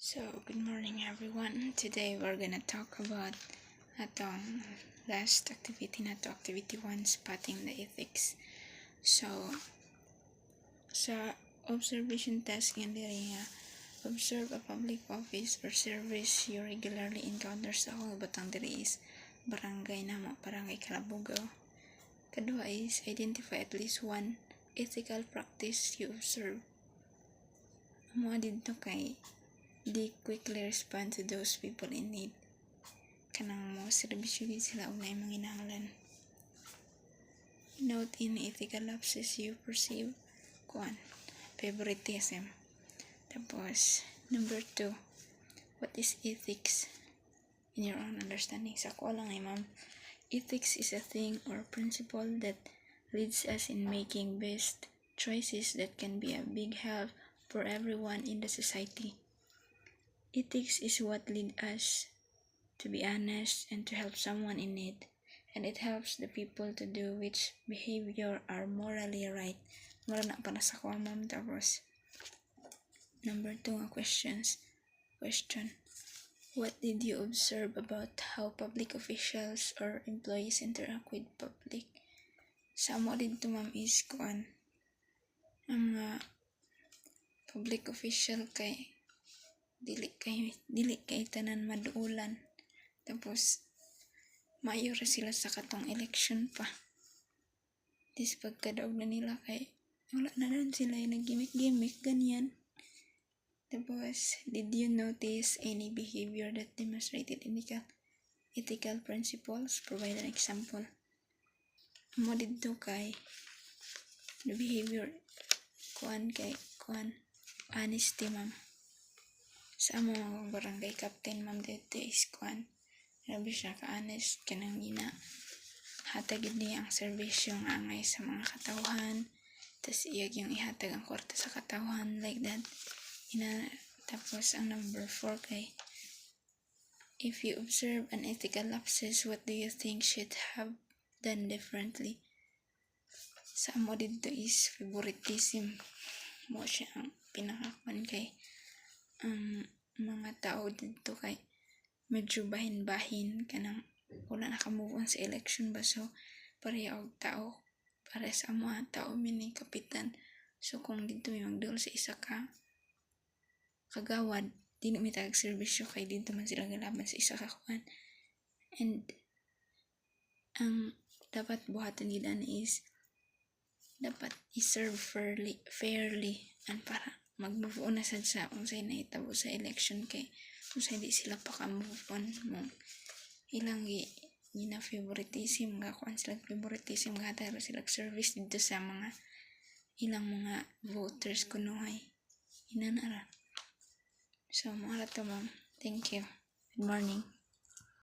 So, good morning everyone. Today we're gonna talk about atong last activity na to, activity 1, spotting the ethics. So, sa observation task nga diri nga observe a public office or service you regularly encounter sa whole batang diri is barangay namo, barangay Kalabugaw. Kadua is identify at least one ethical practice you observe. Amo didto kay di quickly respond to those people in need. Kanang mo serbisyo gid sila og naay manginahanglan. Note in ethical lapses you perceive. Favoritism. Tapos, number 2, what is ethics in your own understanding? Sa ko lang ma'am, ethics is a thing or principle that leads us in making best choices that can be a big help for everyone in the society. Ethics is what leads us to be honest and to help someone in need, and it helps the people to do which behavior are morally right. Mura na para sa kuha ma'am. Tapos, number 2 nga question. What did you observe about how public officials or employees interact with public? Sa mo dito ma'am is ang public official kay dili kay tanan maduulan. Tapos maayo ra sila sa katong election pa. This pagkadaog na nila kay wala na rin sila nag-gimmick ganyan. Tapos, did you notice any behavior that demonstrated ethical principles? Provide an example. Mo dito kay the behavior honesty ma'am. Sa among barangay captain ma'am dito is grabe siya ka-honest kanang hatag niya ang serbisyo nga angay sa mga katawhan. Tas iyag yung ihatag ang kwarta sa katawhan like that. Tapos ang number 4 kay if you observe an ethical lapses, what do you think should have done differently? Sa amo dito is favoritism. Mo siya ang pinakakuan kay mga tao dito kay medyo bahin-bahin kanang wala naka-move on sa election ba, so pareha og tao para sa mga tao mini kapitan. So kung dito may magdul sa isa ka kagawad, di na may tag serbisyo kay dito man sila galaban sa isa ka kuan. And ang dapat buhaton gid is dapat i-serve fairly and para mag-move on na sad sa unsay nahitabo sa election kay unsay di sila pa ka-move on mo ilang favoritism nga kuan sila favoritism nga hatag sila service dito sa mga ilang mga voters kunoy inanara. So mga to ma'am, thank you, good morning.